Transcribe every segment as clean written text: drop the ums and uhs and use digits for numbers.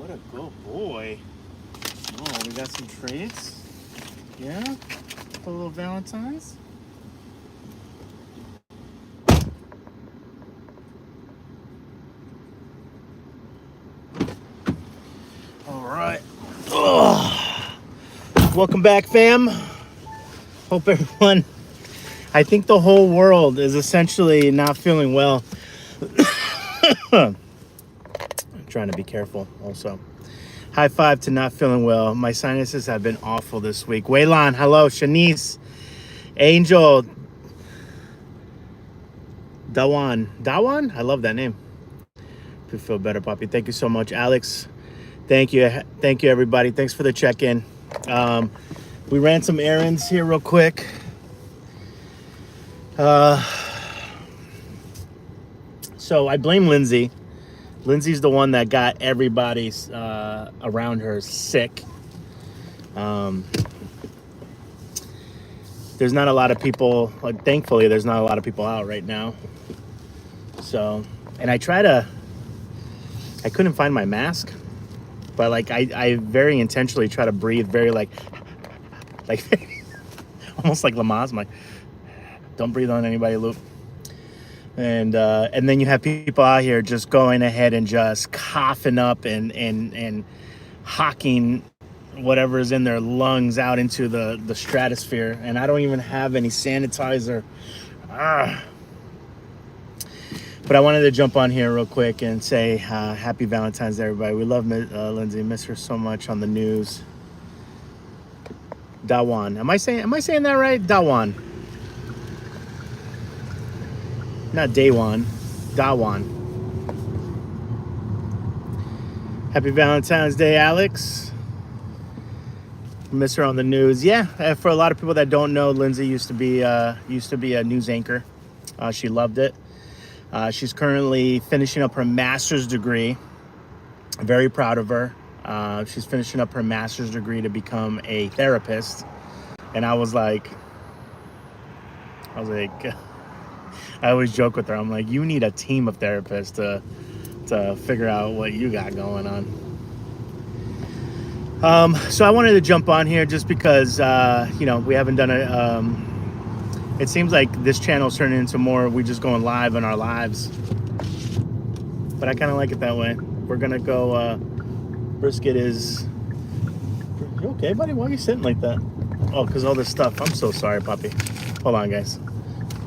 What a good boy. Oh, we got some treats. Yeah? A little Valentines. All right. Ugh. Welcome back, fam. Hope everyone, I think the whole world is essentially not feeling well. I'm trying to be careful also. High five to not feeling well. My sinuses have been awful this week. Waylon, hello. Shanice, Angel, Dawan? I love that name. To feel better, Poppy. Thank you so much. Alex, thank you. Thank you, everybody. Thanks for the check-in. We ran some errands here real quick. So I blame Lindsay. Lindsay's the one that got everybody around her sick. There's not a lot of people, like, thankfully, there's not a lot of people out right now. So, and I couldn't find my mask, but like I very intentionally try to breathe very like almost like Lamaze. I'm like, don't breathe on anybody, Luke. And then you have people out here just going ahead and just coughing up and hawking whatever is in their lungs out into the stratosphere. And I don't even have any sanitizer. But I wanted to jump on here real quick and say happy Valentine's Day, everybody. We love Lindsay. Miss her so much on the news. Dawan. Am I saying that right? Dawan. Not Daywan. Dawan. Happy Valentine's Day, Alex. Miss her on the news. Yeah, for a lot of people that don't know, Lindsay used to be a news anchor. She loved it. She's currently finishing up her master's degree. Very proud of her. She's finishing up her master's degree to become a therapist. And I was like, I always joke with her. I'm like, you need a team of therapists to figure out what you got going on. So I wanted to jump on here just because, we haven't done it. It seems like this channel's turning into more we just going live in our lives. But I kind of like it that way. We're going to go, brisket is... You okay, buddy? Why are you sitting like that? Oh, because all this stuff. I'm so sorry, puppy. Hold on, guys.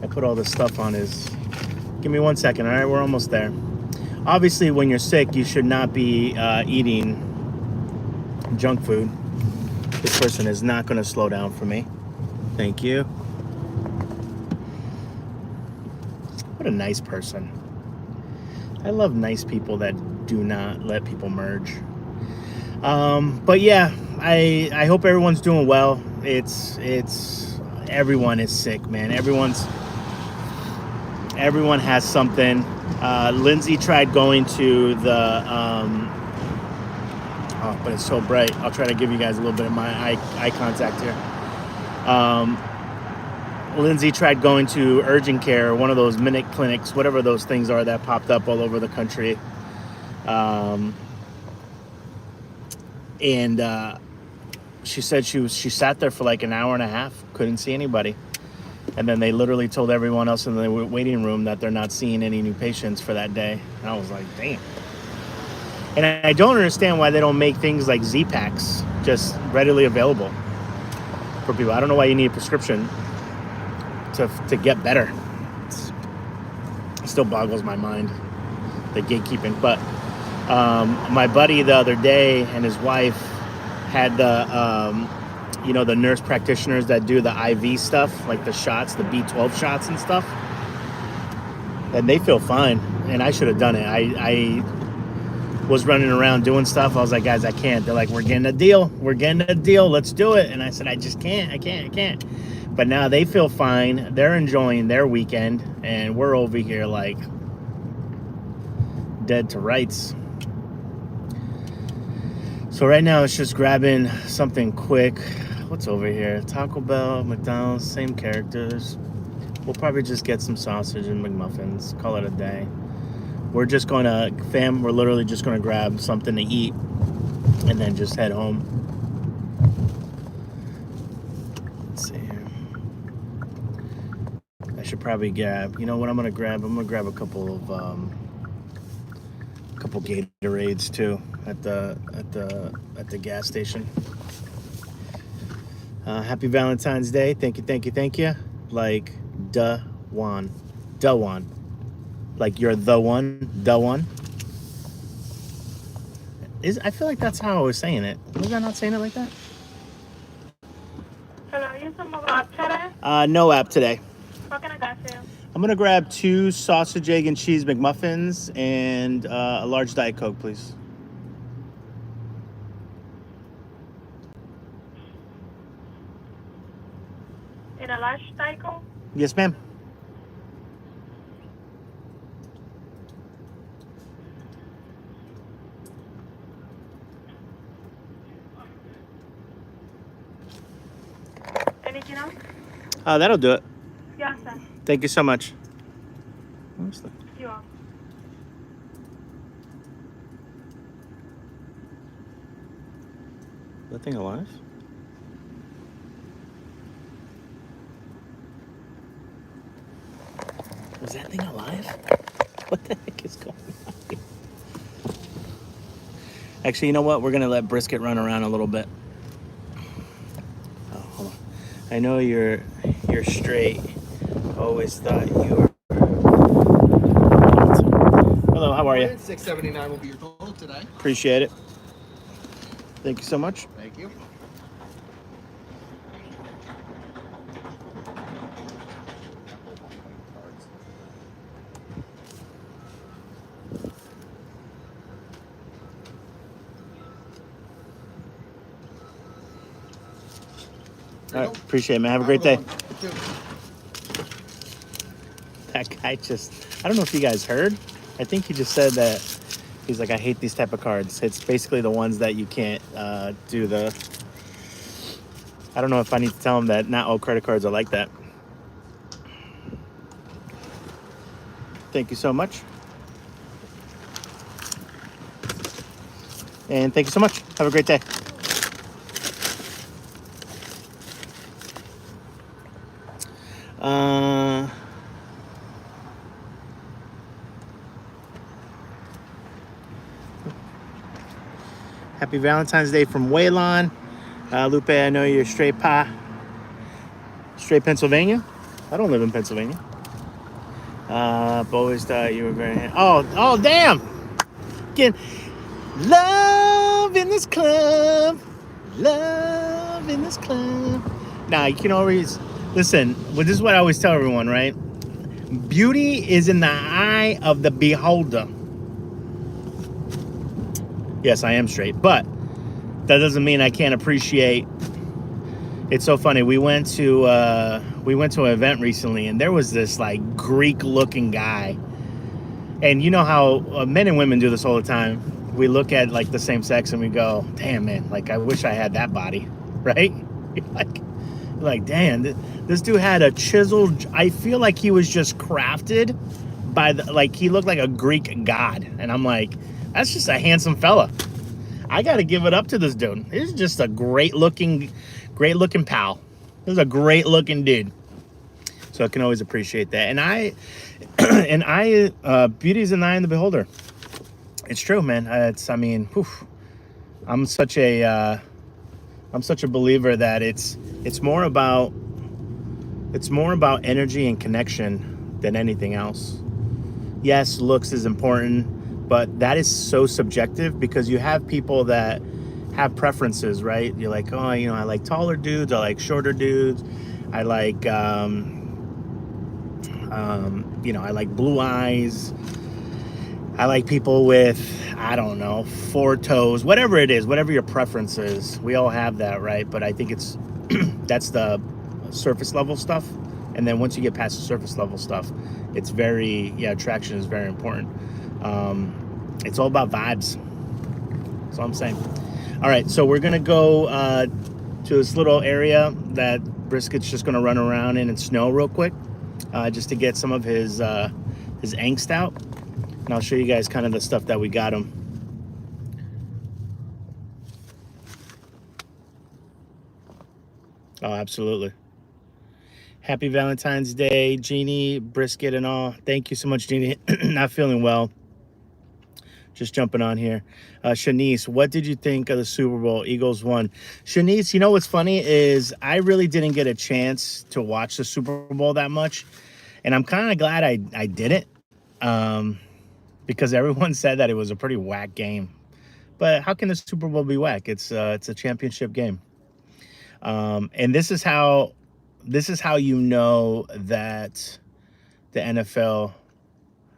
I put all this stuff on his... Give me 1 second, all right? We're almost there. Obviously, when you're sick, you should not be eating junk food. This person is not going to slow down for me. Thank you. What a nice person. I love nice people that do not let people merge. But yeah, I hope everyone's doing well. It's everyone is sick, man. Everyone has something. Lindsay tried going to the oh, but it's so bright. I'll try to give you guys a little bit of my eye contact here. Lindsay tried going to urgent care, one of those minute clinics, whatever those things are that popped up all over the country. She said she sat there for like an hour and a half, couldn't see anybody. And then they literally told everyone else in the waiting room that they're not seeing any new patients for that day. And I was like, damn. And I don't understand why they don't make things like Z-Packs just readily available for people. I don't know why you need a prescription to get better. It still boggles my mind, the gatekeeping. But my buddy the other day and his wife had the nurse practitioners that do the IV stuff, like the shots, the B12 shots and stuff. And they feel fine. And I should have done it. I was running around doing stuff. I was like, guys, I can't. They're like, we're getting a deal. Let's do it. And I said, I just can't. I can't. But now they feel fine. They're enjoying their weekend. And we're over here like dead to rights. So right now it's just grabbing something quick. What's over here? Taco Bell, McDonald's, same characters. We'll probably just get some sausage and McMuffins. Call it a day. We're literally just going to grab something to eat and then just head home. Let's see here. I should probably grab. You know what I'm gonna grab? I'm gonna grab a couple of Gatorades too at the gas station. Happy Valentine's Day. Thank you. Like one. Like you're the one. I feel like that's how I was saying it. Was I not saying it like that? Hello, you some mobile app today? No app today. What can I got you? I'm gonna grab 2 sausage, egg, and cheese McMuffins and a large Diet Coke, please. In a large cycle? Yes, ma'am. Anything else? That'll do it. Yes, sir. Thank you so much. You are. Is that thing alive? Is that thing alive? What the heck is going on here? Actually, you know what? We're gonna let Brisket run around a little bit. Oh, hold on. I know you're straight. Always thought you were. Hello, how are you? $6.79 will be your total today. Appreciate it. Thank you so much. Thank you. All right, appreciate it, man. Have a great day. You too. That guy just, I don't know if you guys heard. I think he just said that he's like, I hate these type of cards. It's basically the ones that you can't do the, I don't know if I need to tell him that not all credit cards are like that. Thank you so much. And thank you so much. Have a great day. Happy Valentine's Day from Waylon. Lupe, I know you're straight Pennsylvania. I don't live in Pennsylvania. But always thought you were very. Oh, damn! Again, love in this club. Love in this club. Now, you can always listen. Well, this is what I always tell everyone, right? Beauty is in the eye of the beholder. Yes, I am straight, but that doesn't mean I can't appreciate. It's so funny. We went to an event recently, and there was this like Greek-looking guy. And you know how men and women do this all the time. We look at like the same sex and we go, "Damn, man! Like I wish I had that body," right? like, damn, this dude had a chiseled. I feel like he was just crafted by he looked like a Greek god, and I'm like, that's just a handsome fella. I got to give it up to this dude. He's just a great looking pal. This is a great looking dude. So I can always appreciate that. And beauty's in the eye of the beholder. It's true, man. I'm such a believer that it's more about energy and connection than anything else. Yes, looks is important, but that is so subjective because you have people that have preferences, right? You're like, oh, I like taller dudes, I like shorter dudes, I like I like blue eyes, I like people with, I don't know, 4 toes, whatever it is, whatever your preference is. We all have that, right? But I think it's that's the surface level stuff. And then once you get past the surface level stuff, it's attraction is very important. It's all about vibes. That's all I'm saying. All right, so we're gonna go to this little area that Brisket's just gonna run around in and snow real quick, just to get some of his angst out. And I'll show you guys kind of the stuff that we got him. Oh, absolutely. Happy Valentine's Day, Jeannie, brisket and all. Thank you so much, Jeannie. Not feeling well. Just jumping on here. Shanice, what did you think of the Super Bowl? Eagles won. Shanice, you know what's funny is I really didn't get a chance to watch the Super Bowl that much. And I'm kind of glad I didn't, because everyone said that it was a pretty whack game. But how can the Super Bowl be whack? It's a championship game. And this is how you know that the NFL,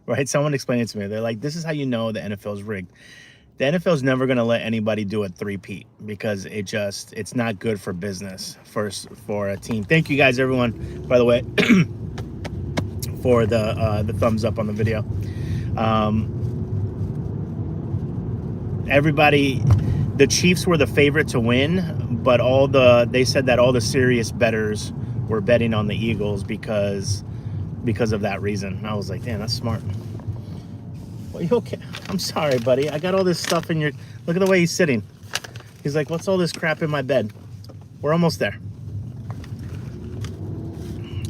right? Someone explained it to me. They're like, this is how you know the NFL is rigged. The NFL is never going to let anybody do a three-peat because it's not good for business for a team. Thank you guys, everyone, by the way, for the thumbs up on the video. Everybody, the Chiefs were the favorite to win, but they said that all the serious bettors were betting on the Eagles because of that reason. I was like, damn, that's smart. Well, you okay? I'm sorry, buddy. I got all this stuff in your... Look at the way he's sitting. He's like, what's all this crap in my bed? We're almost there.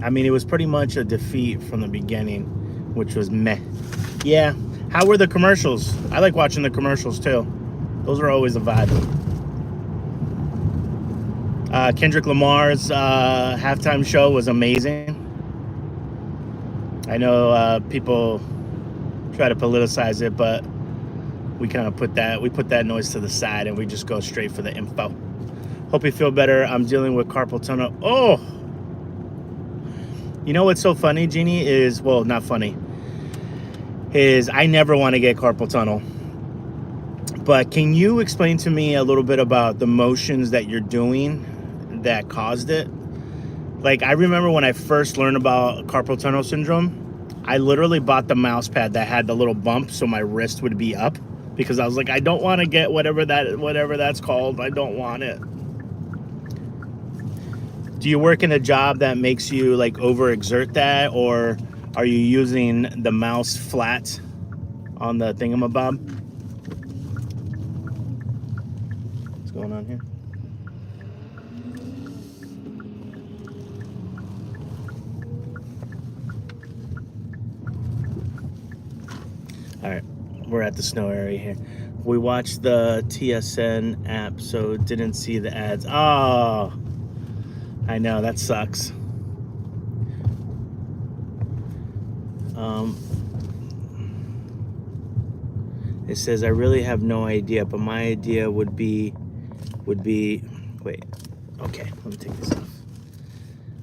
I mean, it was pretty much a defeat from the beginning, which was meh. Yeah. How were the commercials? I like watching the commercials, too. Those are always a vibe. Kendrick Lamar's halftime show was amazing. I know people try to politicize it, but we kind of put that noise to the side and we just go straight for the info. Hope you feel better. I'm dealing with carpal tunnel. Oh, you know what's so funny, Jeannie, is, well, not funny, is I never want to get carpal tunnel. But can you explain to me a little bit about the motions that you're doing that caused it? Like, I remember when I first learned about carpal tunnel syndrome, I literally bought the mouse pad that had the little bump so my wrist would be up, because I was like, I don't want to get whatever that's called. I don't want it. Do you work in a job that makes you like overexert that, or are you using the mouse flat on the thingamabob? What's going on here? All right, we're at the snow area here. We watched the TSN app, so didn't see the ads. Oh, I know, that sucks. It says, I really have no idea, but my idea would be, wait, okay, let me take this off.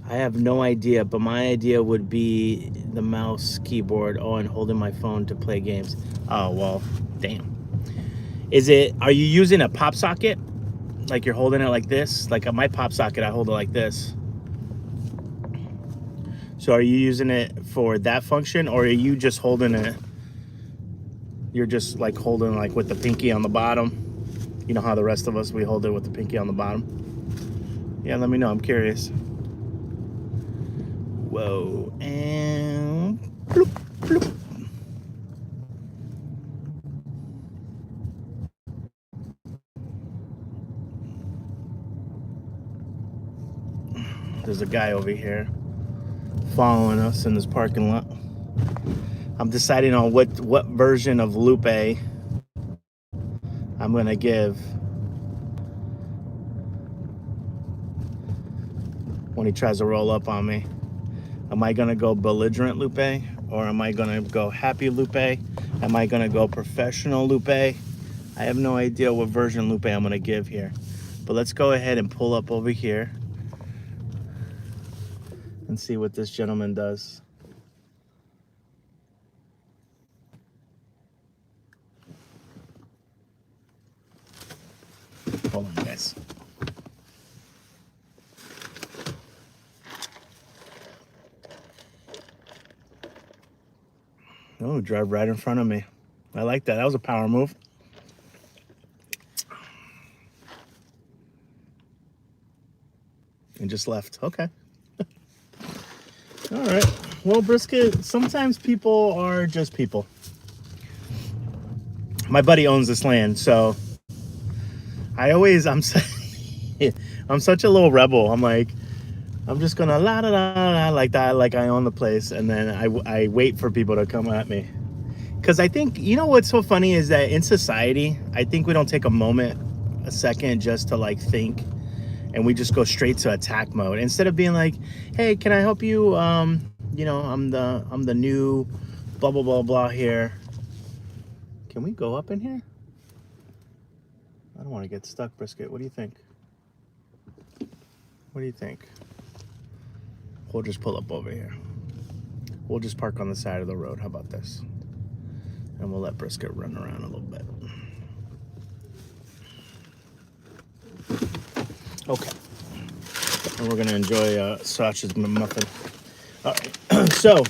I have no idea, but my idea would be the mouse, keyboard, and holding my phone to play games. Oh, well, damn. Are you using a pop socket? Like you're holding it like this? Like on my pop socket, I hold it like this. So are you using it for that function, or are you just holding it? You're just like holding like with the pinky on the bottom. You know how the rest of us, we hold it with the pinky on the bottom? Yeah, let me know. I'm curious. Whoa, and bloop, bloop. There's a guy over here following us in this parking lot. I'm deciding on what version of Lupe I'm gonna give when he tries to roll up on me. Am I gonna go belligerent Lupe, or am I gonna go happy Lupe? Am I gonna go professional Lupe? I have no idea what version Lupe I'm gonna give here. But let's go ahead and pull up over here and see what this gentleman does. Hold on, guys. Oh, drive right in front of me. I like that. That was a power move. And just left. Okay. All right. Well, Brisket, sometimes people are just people. My buddy owns this land, so I'm such a little rebel. I'm like, I'm just gonna la la la la like that, like I own the place, and then I wait for people to come at me. Because I think, you know what's so funny is that in society, I think we don't take a second just to like think, and we just go straight to attack mode instead of being like, hey, can I help you? You know, I'm the new blah blah blah blah here. Can we go up in here? I don't want to get stuck, Brisket. What do you think? What do you think? We'll just pull up over here. We'll just park on the side of the road. How about this? And we'll let Brisket run around a little bit. Okay. And we're gonna enjoy Sacha's muffin. All right. So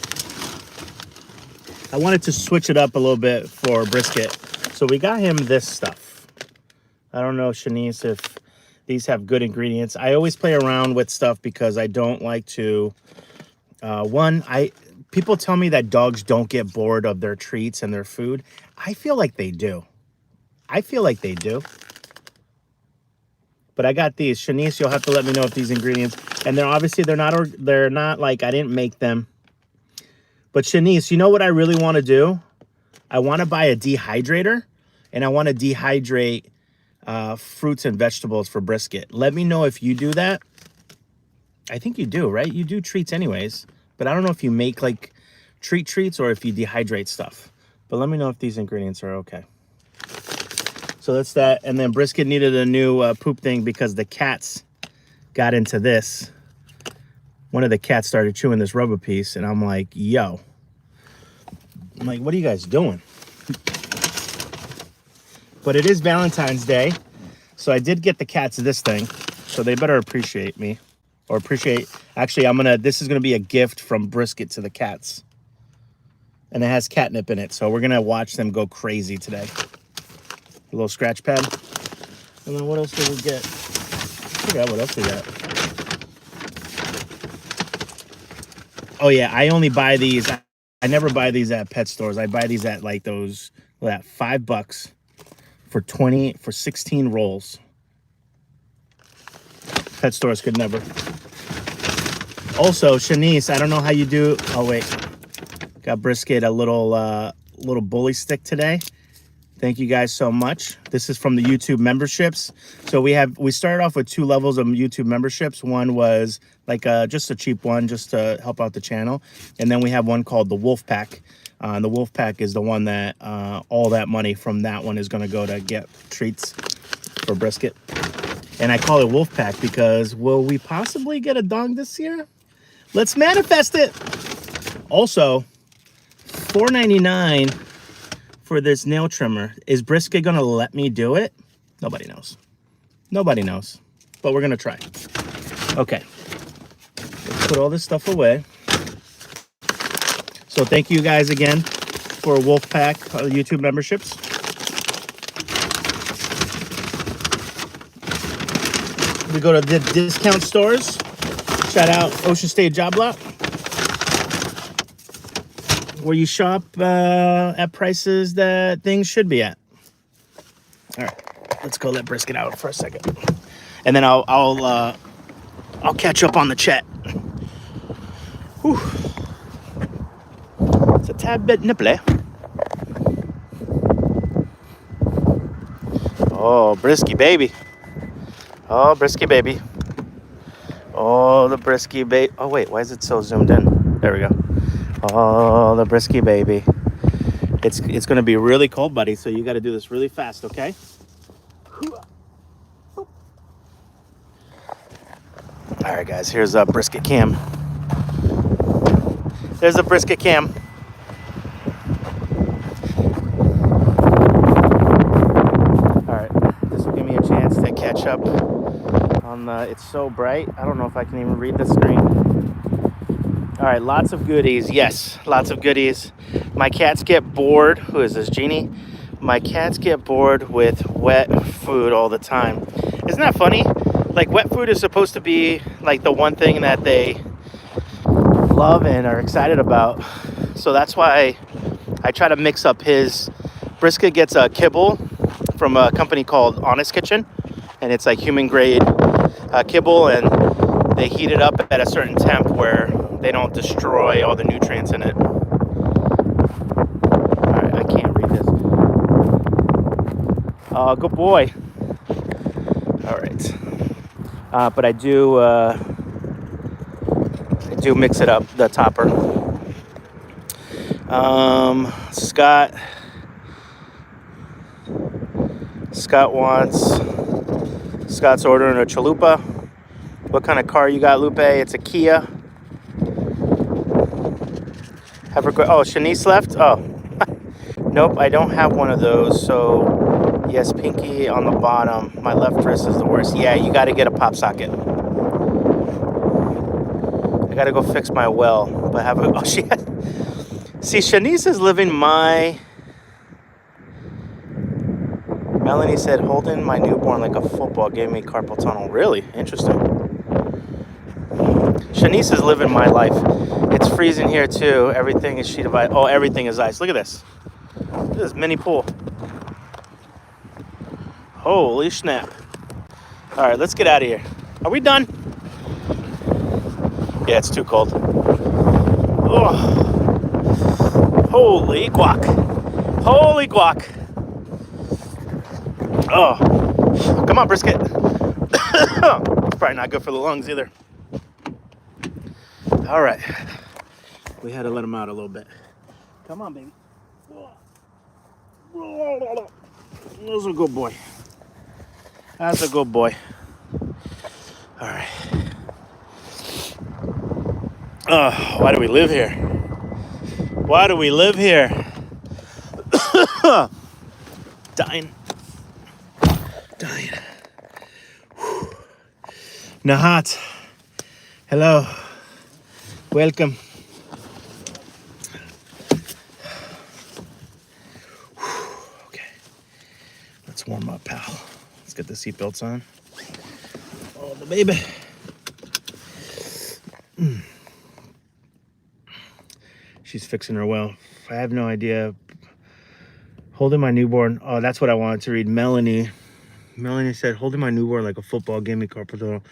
I wanted to switch it up a little bit for Brisket. So we got him this stuff. I don't know, Shanice, if these have good ingredients. I always play around with stuff because I don't like to. People tell me that dogs don't get bored of their treats and their food. I feel like they do. But I got these. Shanice, you'll have to let me know if these ingredients, and they're not like I didn't make them. But Shanice, you know what I really want to do? I want to buy a dehydrator, and I want to dehydrate fruits and vegetables for Brisket. Let me know if you do that. I think you do, right? You do treats anyways, but I don't know if you make like treats or if you dehydrate stuff. But let me know if these ingredients are okay. So that's that. And then Brisket needed a new poop thing because the cats got into this. One of the cats started chewing this rubber piece, and I'm like, yo. I'm like, what are you guys doing? But it is Valentine's Day, so I did get the cats this thing, so they better appreciate me. Or appreciate, actually, this is gonna be a gift from Brisket to the cats. And it has catnip in it, so we're gonna watch them go crazy today. A little scratch pad. And then what else did we get? I forgot what else we got. Oh yeah, I only buy these. I never buy these at pet stores. I buy these at like those, $5 for 16 rolls. Pet stores could never. Also, Shanice, I don't know how you do. Oh wait, got Brisket a little bully stick today. Thank you guys so much. This is from the YouTube memberships. So we started off with 2 levels of YouTube memberships. One was like just a cheap one, just to help out the channel, and then we have one called the Wolf Pack. The Wolf Pack is the one that all that money from that one is going to go to get treats for Brisket. And I call it Wolf Pack because will we possibly get a dog this year? Let's manifest it. Also, $4.99 for this nail trimmer. Is Brisket gonna let me do it? Nobody knows. Nobody knows. But we're gonna try. Okay. Let's put all this stuff away. So thank you guys again for Wolfpack YouTube memberships. We go to the discount stores. Shout out Ocean State Job Lot, where you shop at prices that things should be at. All right, let's go let Brisket out for a second, and then I'll catch up on the chat. Whew. It's a tad bit nipply. Oh, Brisky baby. Oh, Brisky baby. Oh, the Brisky baby. Oh wait, why is it so zoomed in? There we go. Oh, the Brisky baby. It's going to be really cold, buddy, so you got to do this really fast, okay? All right, guys, here's a Brisket cam. There's a Brisket cam. All right, this will give me a chance to catch up on the, it's so bright. I don't know if I can even read the screen. All right, lots of goodies. Yes, lots of goodies. My cats get bored. Who is this, Jeannie? My cats get bored with wet food all the time. Isn't that funny? Like, wet food is supposed to be like the one thing that they love and are excited about. So that's why I try to mix up his. Brisket gets a kibble from a company called Honest Kitchen, and it's like human grade kibble, and they heat it up at a certain temp where they don't destroy all the nutrients in it. Alright, I can't read this. Good boy. Alright. But I do mix it up, the topper. Scott's ordering a chalupa. What kind of car you got, Lupe? It's a Kia. Shanice left? Oh. Nope, I don't have one of those. So, yes, pinky on the bottom. My left wrist is the worst. Yeah, you got to get a pop socket. I got to go fix my well. But see, Shanice is living my... Melanie said, holding my newborn like a football gave me carpal tunnel. Really? Interesting. Shanice is living my life. It's freezing here too. Everything is sheet of ice. Oh, everything is ice. Look at this. Look at this mini pool. Holy snap. All right, let's get out of here. Are we done? Yeah, it's too cold. Oh. Holy guac. Holy guac. Oh, come on, brisket. It's probably not good for the lungs either. All right. We had to let him out a little bit. Come on, baby. That's a good boy. That's a good boy. All right. Why do we live here? Why do we live here? Dying. Nahat. Hello. Welcome. Okay. Let's warm up, pal. Let's get the seatbelts on. Oh, the baby. She's fixing her well. I have no idea. Holding my newborn. Oh, that's what I wanted to read. Melanie said, holding my newborn like a football gave me carpal tunnel.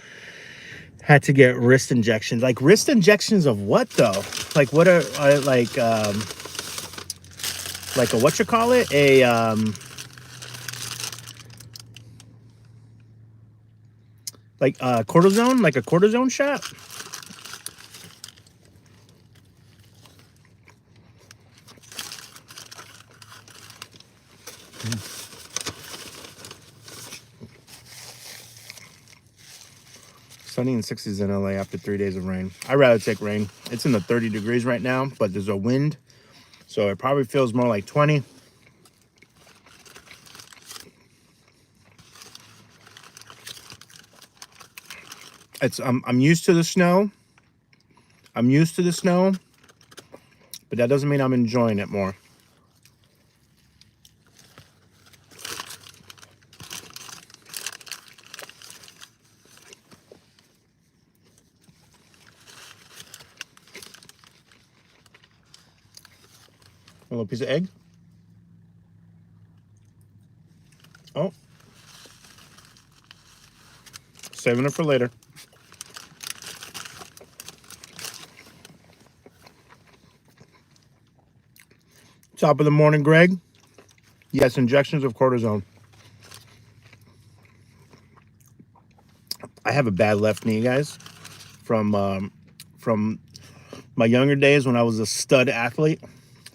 Had to get wrist injections. Like wrist injections of what though? Like what are like a what you call it? Cortisone, like a cortisone shot? Sunny and 60s in LA after 3 days of rain. I'd rather take rain. It's in the 30 degrees right now, but there's a wind, so it probably feels more like 20. I'm used to the snow. I'm used to the snow, but that doesn't mean I'm enjoying it more. A little piece of egg. Oh. Saving it for later. Top of the morning, Greg. Yes, injections of cortisone. I have a bad left knee, guys, from my younger days when I was a stud athlete.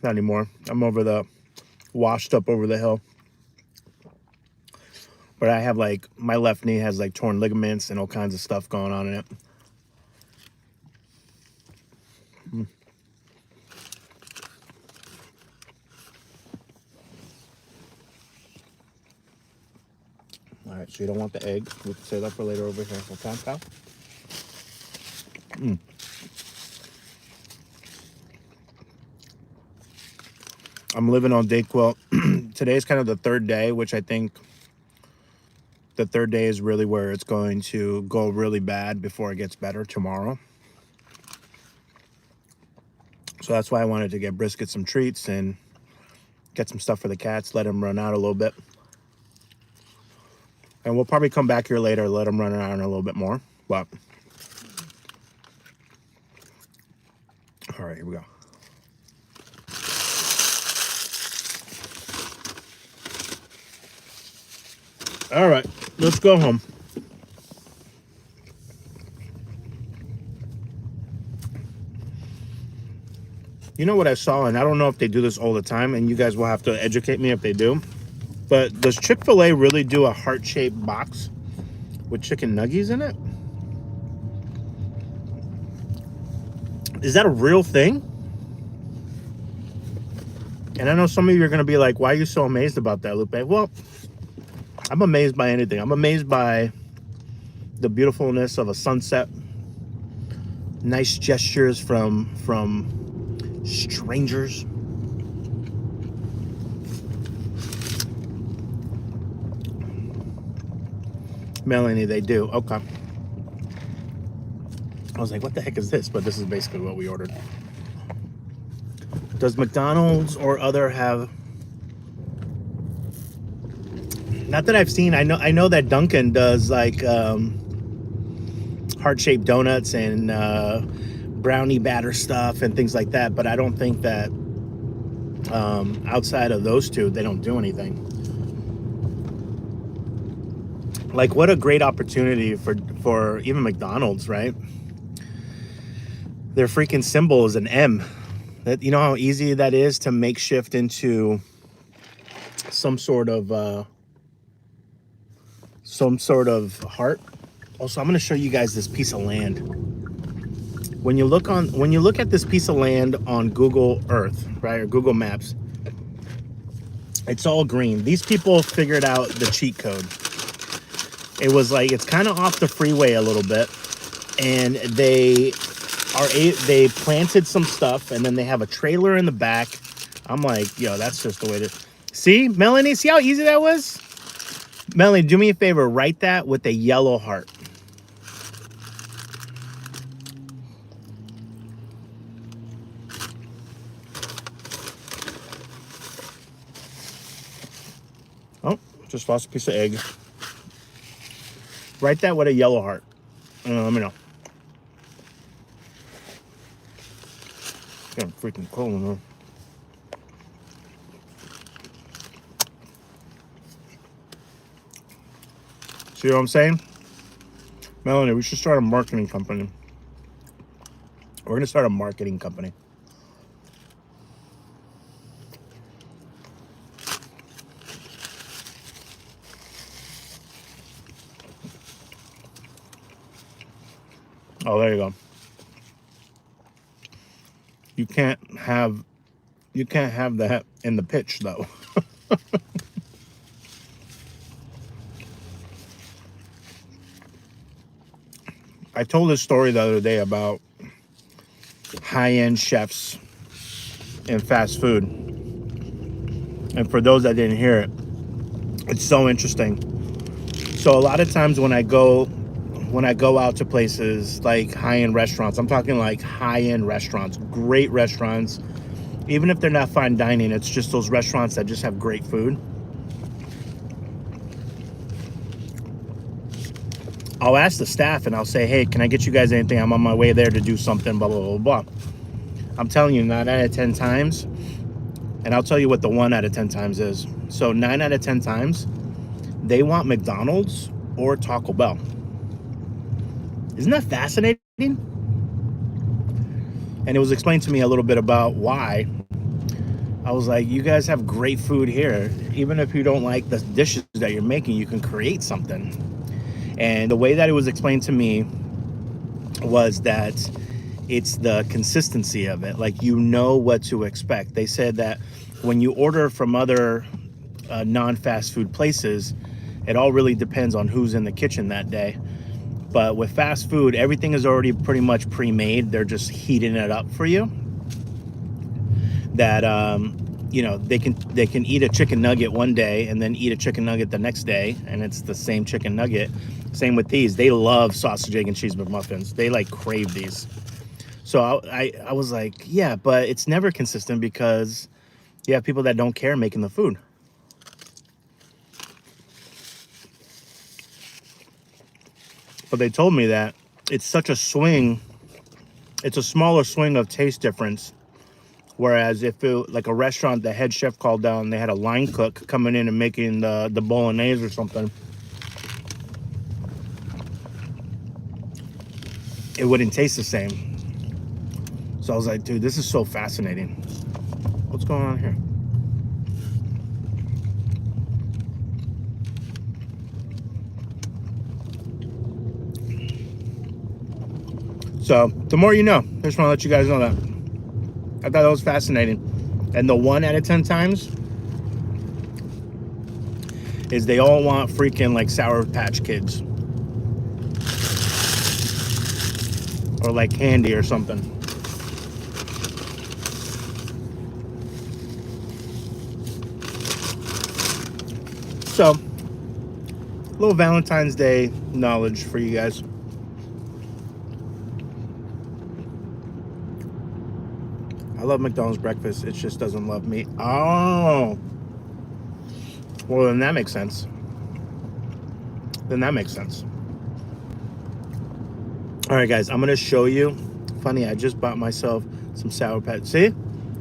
Not anymore. I'm washed up over the hill. But I have my left knee has torn ligaments and all kinds of stuff going on in it. All right, so you don't want the egg. We can save that for later over here. Okay, pal? I'm living on Dayquil. Today's kind of the third day, which I think the third day is really where it's going to go really bad before it gets better tomorrow. So that's why I wanted to get Brisket some treats and get some stuff for the cats, let them run out a little bit. And we'll probably come back here later, let them run around a little bit more. But All right, here we go. All right, let's go home. You know what I saw, and I don't know if they do this all the time, and you guys will have to educate me if they do. But does Chick-fil-A really do a heart-shaped box with chicken nuggies in it? Is that a real thing? And I know some of you are going to be like, why are you so amazed about that, Lupe? Well, I'm amazed by anything. I'm amazed by the beautifulness of a sunset, nice gestures from strangers. Melanie, they do. Okay. I was like, what the heck is this? But this is basically what we ordered. Does McDonald's or other have... Not that I've seen. I know that Dunkin' does like heart-shaped donuts and brownie batter stuff and things like that. But I don't think that outside of those two, they don't do anything. Like, what a great opportunity for even McDonald's, right? Their freaking symbol is an M. That, you know how easy that is to make shift into some sort of heart. Also, I'm going to show you guys this piece of land. When you look at this piece of land on Google Earth, right, or Google Maps, it's all green. These people figured out the cheat code. It was like, it's kind of off the freeway a little bit, and they planted some stuff, and then they have a trailer in the back. I'm like, yo, that's just the way to... See, Melanie, see how easy that was? Melanie, do me a favor, write that with a yellow heart. Oh, just lost a piece of egg. Write that with a yellow heart. Let me know. Getting freaking cold in here. See what I'm saying? Melanie, we should start a marketing company. We're going to start a marketing company. Oh, there you go. You can't have that in the pitch, though. I told this story the other day about high-end chefs in fast food. And for those that didn't hear it, it's so interesting. So a lot of times when I go out to places like high-end restaurants, I'm talking like high-end restaurants, great restaurants, even if they're not fine dining, it's just those restaurants that just have great food. I'll ask the staff and I'll say, hey, can I get you guys anything? I'm on my way there to do something, blah, blah, blah, blah. I'm telling you, 9 out of 10 times, and I'll tell you what the 1 out of 10 times is. So 9 out of 10 times, they want McDonald's or Taco Bell. Isn't that fascinating? And it was explained to me a little bit about why. I was like, you guys have great food here. Even if you don't like the dishes that you're making, you can create something. And the way that it was explained to me was that it's the consistency of it. Like, you know what to expect. They said that when you order from other non-fast food places, it all really depends on who's in the kitchen that day. But with fast food, everything is already pretty much pre-made. They're just heating it up for you. That you know, they can eat a chicken nugget one day and then eat a chicken nugget the next day, and it's the same chicken nugget. Same with these. They love sausage, egg, and cheese McMuffins. They like crave these. So I was like, yeah, but it's never consistent because you have people that don't care making the food. But they told me that it's such a swing. it's a smaller swing of taste difference. Whereas if it like a restaurant, the head chef called down, they had a line cook coming in and making the bolognese or something, it wouldn't taste the same. So I was like, dude, this is so fascinating. What's going on here? So the more you know. I just want to let you guys know that. I thought that was fascinating. And the 1 out of 10 times is they all want freaking like Sour Patch Kids. Or like candy or something. So, a little Valentine's Day knowledge for you guys. I love McDonald's breakfast. It just doesn't love me. Oh. Well, then that makes sense. Then that makes sense. All right, guys. I'm going to show you. Funny, I just bought myself some Sour Patch. See?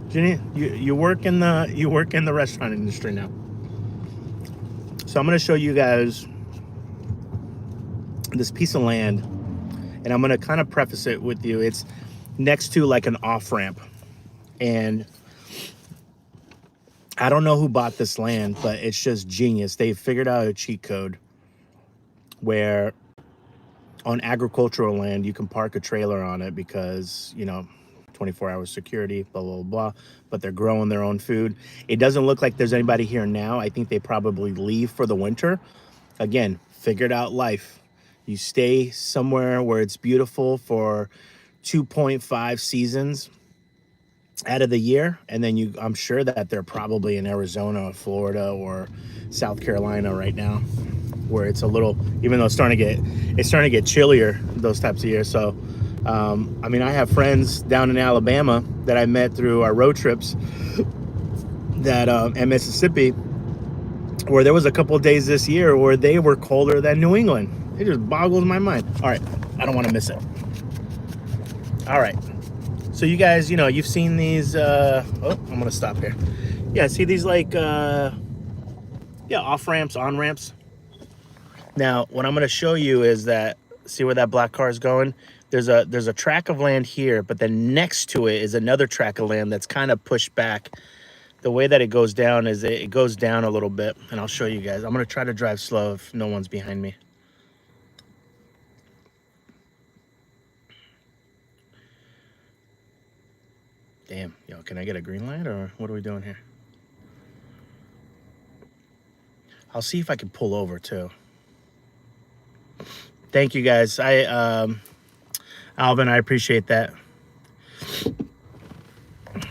Ginny, you work in the restaurant industry now. So I'm going to show you guys this piece of land, and I'm going to kind of preface it with you. It's next to like an off-ramp, and I don't know who bought this land, but it's just genius. They figured out a cheat code where on agricultural land, you can park a trailer on it because, 24-hour security, blah, blah, blah, but they're growing their own food. It doesn't look like there's anybody here now. I think they probably leave for the winter. Again, figured out life. You stay somewhere where it's beautiful for 2.5 seasons out of the year, and then I'm sure that they're probably in Arizona, Florida, or South Carolina right now, where it's a little, even though it's starting to get chillier those types of years. So I have friends down in Alabama that I met through our road trips that in Mississippi, where there was a couple of days this year where they were colder than New England. It just boggles my mind. All right, I don't want to miss it. All right, so you guys, you've seen these. I'm gonna stop here. Yeah, see these like off ramps, on ramps. Now, what I'm gonna show you is that, see where that black car is going? There's a tract of land here, but then next to it is another tract of land that's kind of pushed back. The way that it goes down is it goes down a little bit, and I'll show you guys. I'm gonna try to drive slow if no one's behind me. Damn, yo, can I get a green light, or what are we doing here? I'll see if I can pull over too. Thank you guys. Alvin, I appreciate that. All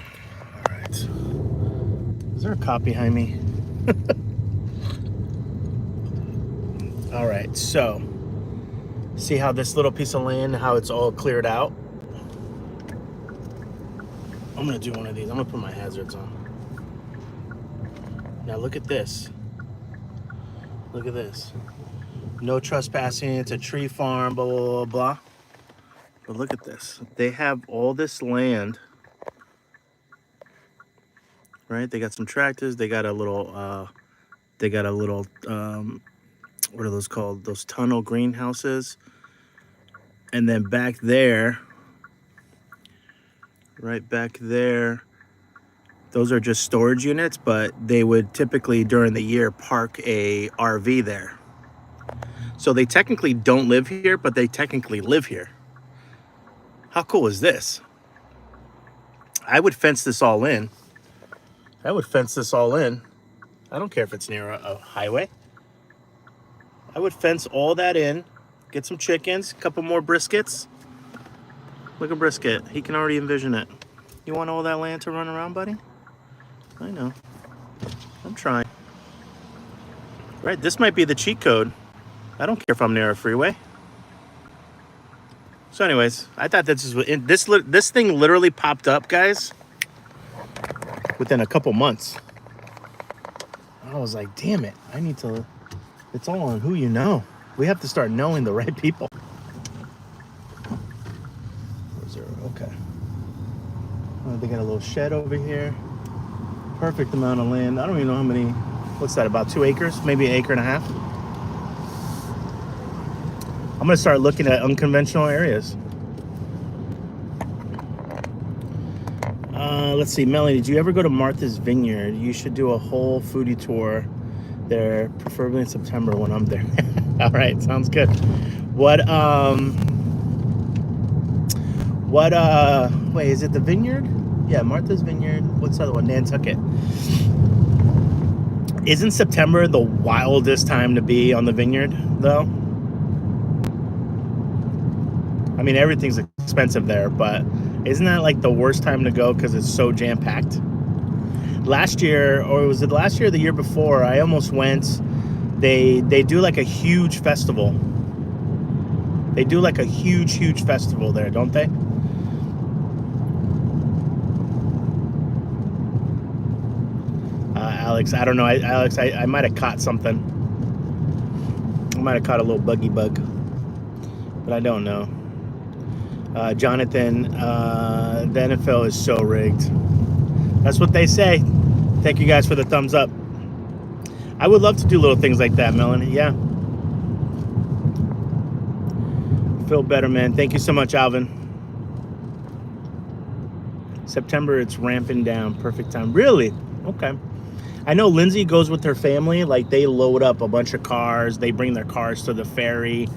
right. Is there a cop behind me? All right, so see how this little piece of land, how it's all cleared out? I'm gonna do one of these. I'm gonna put my hazards on. Now look at this. Look at this. No trespassing, it's a tree farm, blah, blah, blah, blah. But look at this. They have all this land, right? They got some tractors. They got a little, what are those called? Those tunnel greenhouses. And then back there, right back there, those are just storage units, but they would typically during the year park a RV there. So they technically don't live here, but they technically live here. How cool is this? I would fence this all in. I don't care if it's near a highway. I would fence all that in, get some chickens, a couple more briskets. Look at Brisket. He can already envision it. You want all that land to run around, buddy? I know. I'm trying. Right, this might be the cheat code. I don't care if I'm near a freeway. So anyways, I thought this thing literally popped up, guys, within a couple months. I was like, damn it, it's all on who you know. We have to start knowing the right people. Okay. got a little shed over here. Perfect amount of land. I don't even know how many. What's that? About 2 acres? Maybe an acre and a half. I'm gonna start looking at unconventional areas. Let's see, Melanie, did you ever go to Martha's Vineyard? You should do a whole foodie tour there, preferably in September when I'm there. All right, sounds good. Wait, is it the Vineyard? Yeah, Martha's Vineyard. What's the other one? Nantucket. Isn't September the wildest time to be on the Vineyard, though? I mean, everything's expensive there, but isn't that like the worst time to go because it's so jam-packed? Last year, or was it last year or the year before, I almost went. They do like a huge festival. They do like a huge festival there, don't they? Alex, I don't know. Alex, I might have caught something. I might have caught a little buggy bug, but I don't know. Jonathan, the NFL is so rigged. That's what they say. Thank you guys for the thumbs up. I would love to do little things like that, Melanie. Yeah. Feel better, man. Thank you so much, Alvin. September, it's ramping down. Perfect time. Really? Okay. I know Lindsay goes with her family. Like, they load up a bunch of cars. They bring their cars to the ferry.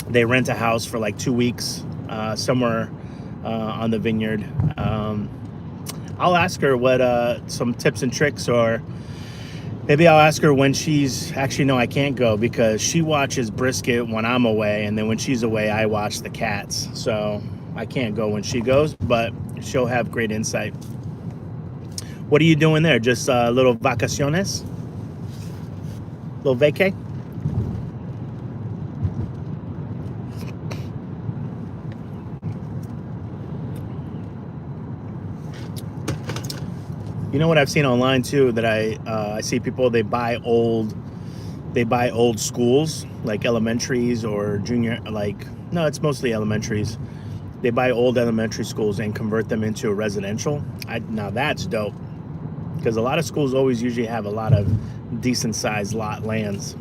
They rent a house for like 2 weeks somewhere on the Vineyard. I'll ask her what some tips and tricks, or maybe I'll ask her when she's actually, no, I can't go because she watches brisket when I'm away, and then when she's away, I watch the cats. So I can't go when she goes, but she'll have great insight. What are you doing there? Just little vacaciones? Little vacay? You know what I've seen online too, that I see people, they buy old schools, like elementaries or junior, like, no, it's mostly elementaries. They buy old elementary schools and convert them into a residential. Now that's dope, because a lot of schools always usually have a lot of decent sized lot lands.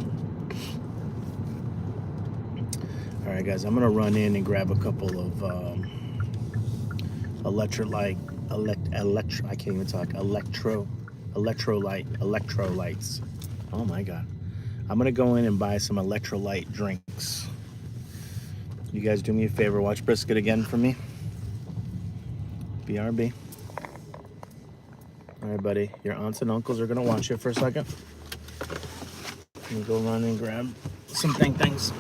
All right, guys, I'm gonna run in and grab a couple of electrolytes. Oh my God. I'm gonna go in and buy some electrolyte drinks. You guys do me a favor, watch brisket again for me. BRB. All right, buddy. Your aunts and uncles are gonna watch you for a second. Let me go run and grab some things.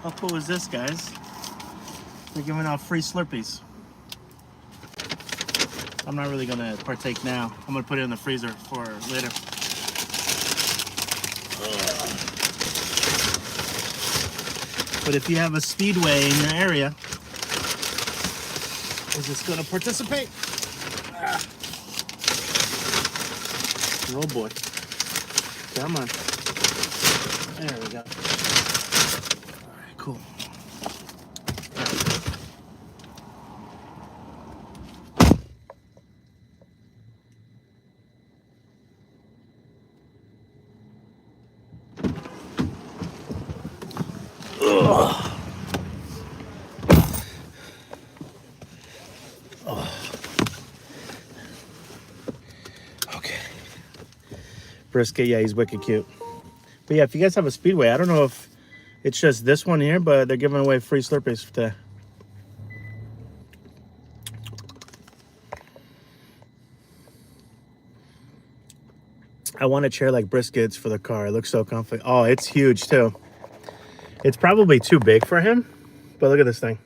How cool is this, guys? They're giving out free Slurpees. I'm not really gonna partake now. I'm gonna put it in the freezer for later. But if you have a Speedway in your area, is this gonna participate? Oh boy. Come on. There we go. All right, cool. Ugh. Oh. Okay. Brisket, yeah, he's wicked cute. But yeah, if you guys have a Speedway, I don't know if it's just this one here, but they're giving away free Slurpees today. I want a chair like Brisket's for the car. It looks so comfy. Oh, it's huge too. It's probably too big for him, but look at this thing.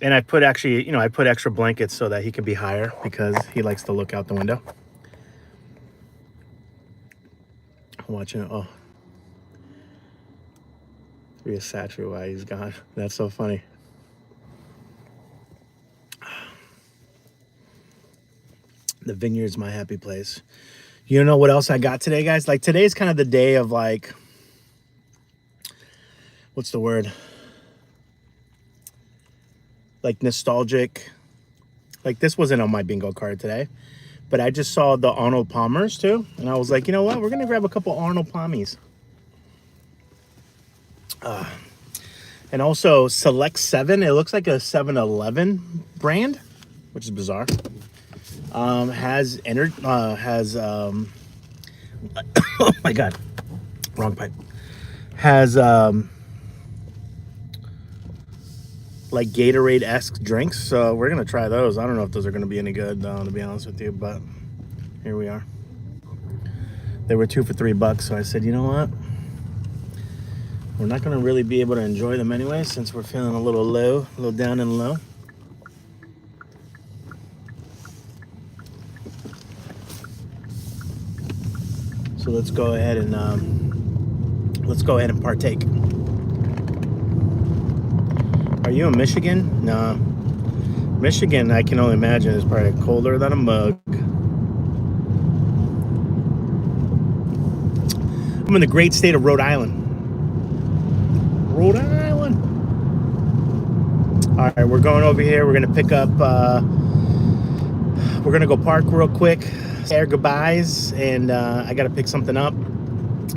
And I put actually, you know, I put extra blankets so that he can be higher because he likes to look out the window. Watching it. Oh. Be a statue while he's gone. That's so funny. The vineyard's my happy place. You know what else I got today, guys? Like, today's kind of the day of, like, what's the word? Like, nostalgic. Like, this wasn't on my bingo card today, but I just saw the Arnold Palmers too, and I was like, you know what? We're gonna grab a couple Arnold Palmies. And also Select 7. It looks like a 7-Eleven brand, which is bizarre. Has oh my god, wrong pipe. Has like Gatorade-esque drinks, so we're gonna try those. I don't know if those are gonna be any good, to be honest with you, but here we are. They were 2 for $3, so I said, you know what? We're not gonna really be able to enjoy them anyway, since we're feeling a little low, a little down and low. So let's go ahead and partake. Are you in Michigan? No. Michigan, I can only imagine, is probably colder than a mug. I'm in the great state of Rhode Island. Rhode Island. All right, we're going over here. We're gonna pick up. We're gonna go park real quick, say our goodbyes, and I gotta pick something up,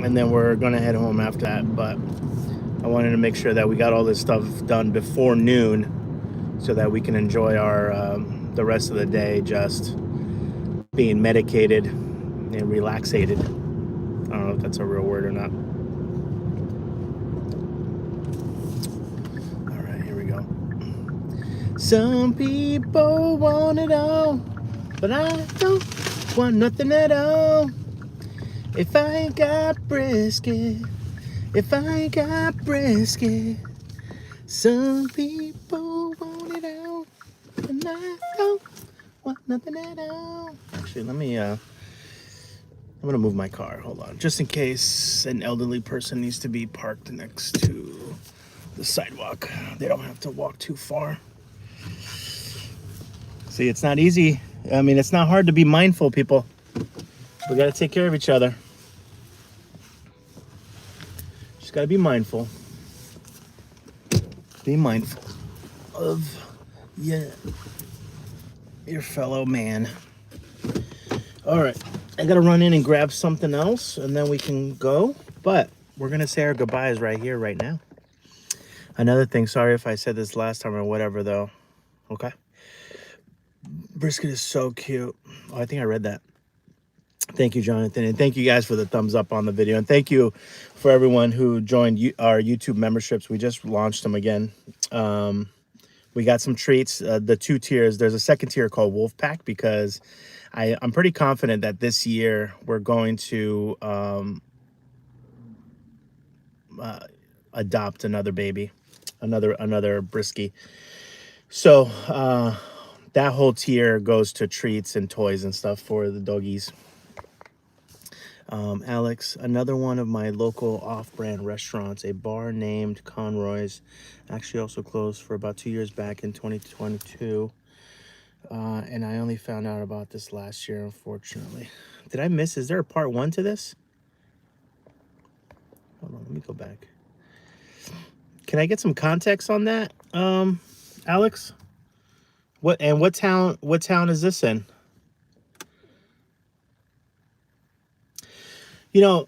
and then we're gonna head home after that. But I wanted to make sure that we got all this stuff done before noon, so that we can enjoy our the rest of the day just being medicated and relaxated. I don't know if that's a real word or not. All right, here we go. Some people want it all, but I don't want nothing at all. If I ain't got brisket, if I ain't got brisket, some people want it all, and I don't want nothing at all. Actually, let me, I'm gonna move my car, hold on. Just in case an elderly person needs to be parked next to the sidewalk. They don't have to walk too far. See, it's not easy. I mean, it's not hard to be mindful, people. We gotta take care of each other. Just gotta be mindful. Be mindful of your fellow man. All right, I gotta run in and grab something else, and then we can go. But we're gonna say our goodbyes right here, right now. Another thing, sorry if I said this last time or whatever, though. Okay. Brisket is so cute. Oh, I think I read that. Thank you, Jonathan, and thank you guys for the thumbs up on the video, and thank you for everyone who joined our YouTube memberships. We just launched them again. We got some treats. The 2 tiers. There's a second tier called Wolf Pack because I'm pretty confident that this year we're going to adopt another baby, another brisky. So that whole tier goes to treats and toys and stuff for the doggies. Alex, another one of my local off-brand restaurants, a bar named Conroy's, actually also closed for about 2 years back in 2022. And I only found out about this last year, unfortunately. Did I miss? Is there a part 1 to this? Hold on, let me go back. Can I get some context on that, Alex? What town is this in? You know,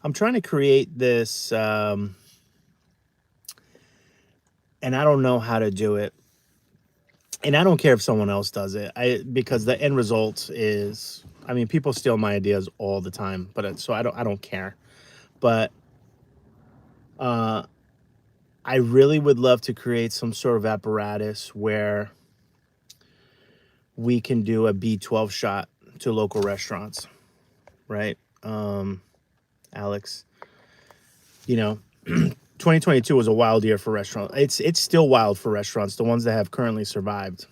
I'm trying to create this, and I don't know how to do it. And I don't care if someone else does it. Because the end result is, I mean, people steal my ideas all the time, but so I don't care. But I really would love to create some sort of apparatus where we can do a B12 shot to local restaurants, right? Alex, 2022 was a wild year for restaurants. It's still wild for restaurants, the ones that have currently survived.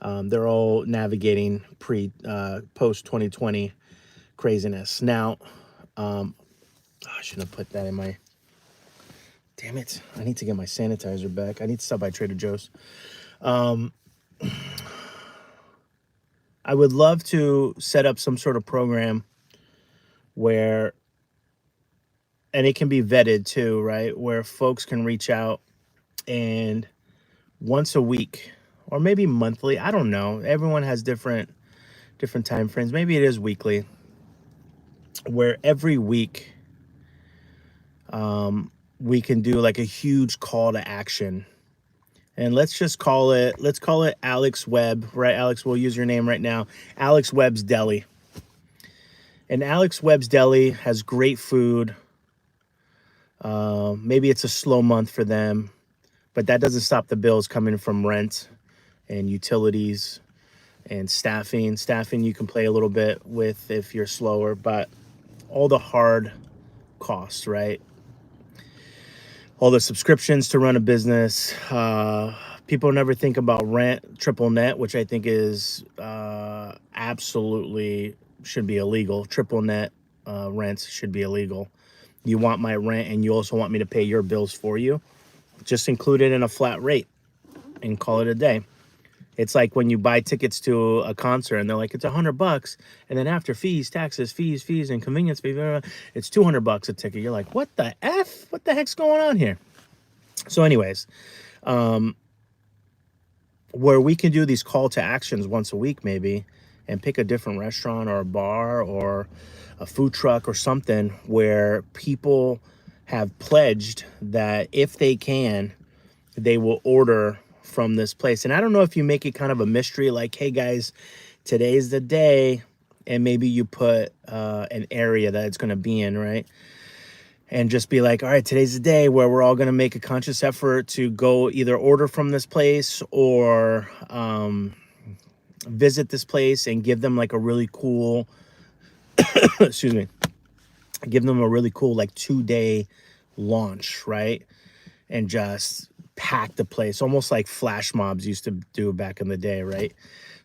They're all navigating post 2020 craziness. Now, I shouldn't have put that in my. Damn it! I need to get my sanitizer back. I need to stop by Trader Joe's. I would love to set up some sort of program where, and it can be vetted too, right? Where folks can reach out and once a week or maybe monthly, I don't know. Everyone has different time frames. Maybe it is weekly, where every week we can do like a huge call to action. And let's call it Alex Webb, right? Alex, we'll use your name right now. Alex Webb's Deli. And Alex Webb's Deli has great food. Maybe it's a slow month for them, but that doesn't stop the bills coming from rent and utilities and staffing. Staffing you can play a little bit with if you're slower, but all the hard costs, right? All the subscriptions to run a business. People never think about rent, triple net, which I think is absolutely should be illegal. Triple net rents should be illegal. You want my rent and you also want me to pay your bills for you. Just include it in a flat rate and call it a day. It's like when you buy tickets to a concert and they're like, it's $100. And then after fees, taxes, fees, and convenience fees, it's $200 a ticket. You're like, what the F? What the heck's going on here? So anyways, where we can do these call to actions once a week, maybe, and pick a different restaurant or a bar or a food truck or something where people have pledged that if they can, they will order from this place. And I don't know if you make it kind of a mystery, like, hey guys, today's the day, and maybe you put an area that it's going to be in, right? And just be like, all right, today's the day where we're all going to make a conscious effort to go either order from this place or visit this place and give them like a really cool, excuse me, give them a really cool like 2-day launch, right? And just pack the place, almost like flash mobs used to do back in the day, right?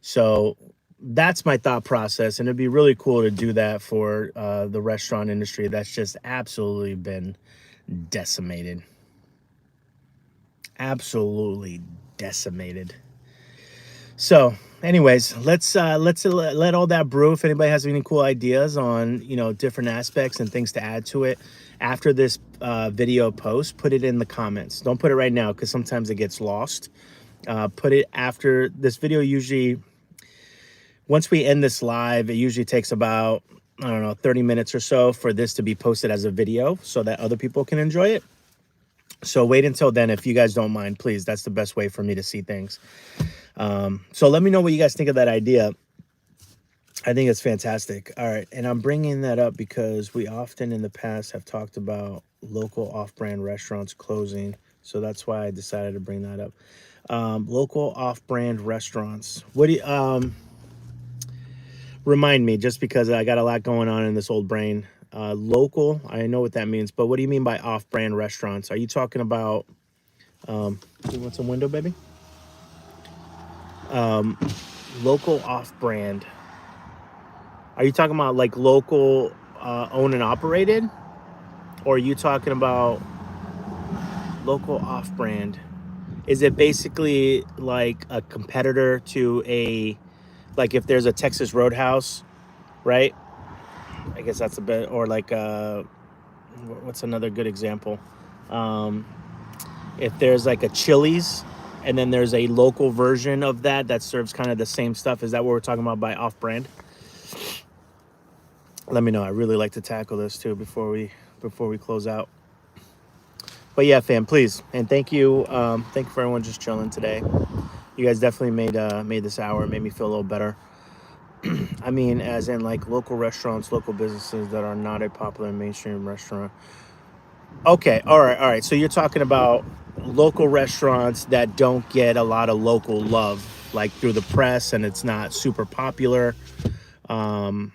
So that's my thought process, and it'd be really cool to do that for the restaurant industry that's just absolutely been decimated. Absolutely decimated. So anyways, let's let all that brew. If anybody has any cool ideas on, different aspects and things to add to it after this video post, put it in the comments. Don't put it right now because sometimes it gets lost. Put it after this video. Usually once we end this live, it usually takes about, 30 minutes or so for this to be posted as a video so that other people can enjoy it. So wait until then if you guys don't mind, please. That's the best way for me to see things. So let me know what you guys think of that idea. I think it's fantastic. All right. And I'm bringing that up because we often in the past have talked about local off-brand restaurants closing. So that's why I decided to bring that up. Local off-brand restaurants. What do you, remind me, just because I got a lot going on in this old brain. Local, I know what that means, but what do you mean by off-brand restaurants? Are you talking about, you want some window, baby? Local off-brand. Are you talking about like local owned and operated? Or are you talking about local off-brand? Is it basically like a competitor to a, like if there's a Texas Roadhouse, right? I guess that's a bit, or like what's another good example? If there's like a Chili's and then there's a local version of that that serves kind of the same stuff, is that what we're talking about by off-brand? Let me know. I really like to tackle this too before we close out. But yeah, fam, please, and thank you for everyone just chilling today. You guys definitely made this hour, made me feel a little better. I mean, as in like local restaurants, local businesses that are not a popular mainstream restaurant. Okay, all right. So you're talking about local restaurants that don't get a lot of local love, like through the press, and it's not super popular, and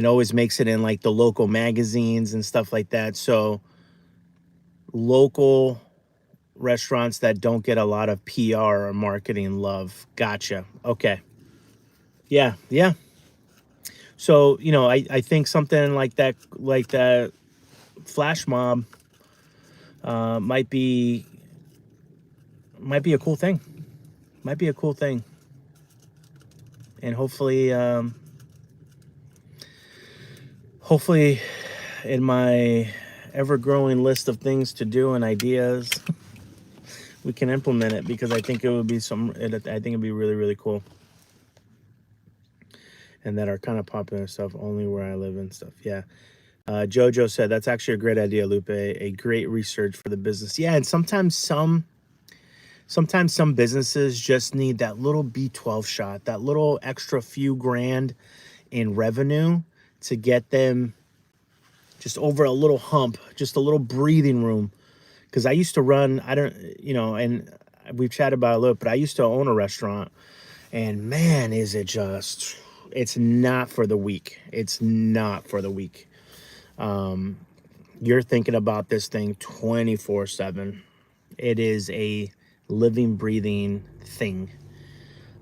always makes it in like the local magazines and stuff like that. So local restaurants that don't get a lot of PR or marketing love. Gotcha. Okay. Yeah. So, I think something like that flash mob might be a cool thing. Might be a cool thing. And hopefully in my ever-growing list of things to do and ideas, we can implement it, because I think it would be I think it'd be really, really cool. And that are kind of popular stuff only where I live and stuff. Yeah. Jojo said that's actually a great idea, Lupe. A great research for the business. Yeah, and sometimes some businesses just need that little B12 shot, that little extra few grand in revenue to get them just over a little hump, just a little breathing room. Because I used to run, and we've chatted about it a little, but I used to own a restaurant, and man, it's not for the weak. It's not for the weak. You're thinking about this thing 24/7. It is a living, breathing thing.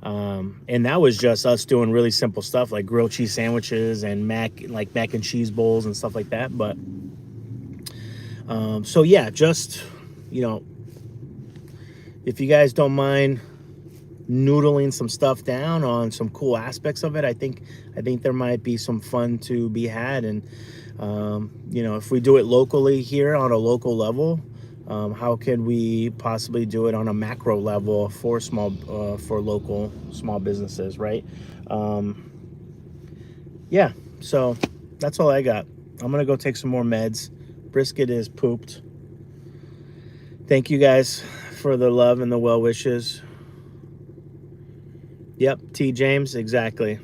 And that was just us doing really simple stuff like grilled cheese sandwiches and mac and cheese bowls and stuff like that. But so yeah, just if you guys don't mind noodling some stuff down on some cool aspects of it, I think there might be some fun to be had. And if we do it locally here on a local level, how can we possibly do it on a macro level for local small businesses, right? Yeah, so that's all I got. I'm gonna go take some more meds. Brisket is pooped. Thank you guys for the love and the well wishes. Yep, T. James, exactly.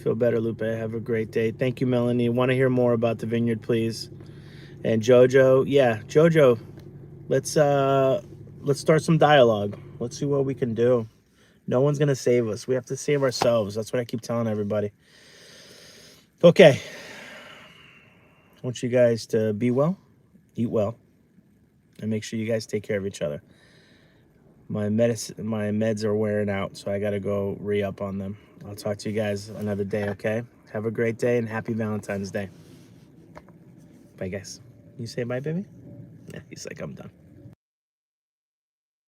Feel better, Lupe. Have a great day. Thank you, Melanie. Want to hear more about the vineyard, please? And Jojo, yeah, Jojo, let's start some dialogue. Let's see what we can do. No one's gonna save us. We have to save ourselves. That's what I keep telling everybody. Okay. I want you guys to be well, eat well, and make sure you guys take care of each other. My meds are wearing out, so I gotta go re-up on them. I'll talk to you guys another day, okay? Have a great day and happy Valentine's Day. Bye, guys. You say bye, baby? Yeah, he's like, I'm done.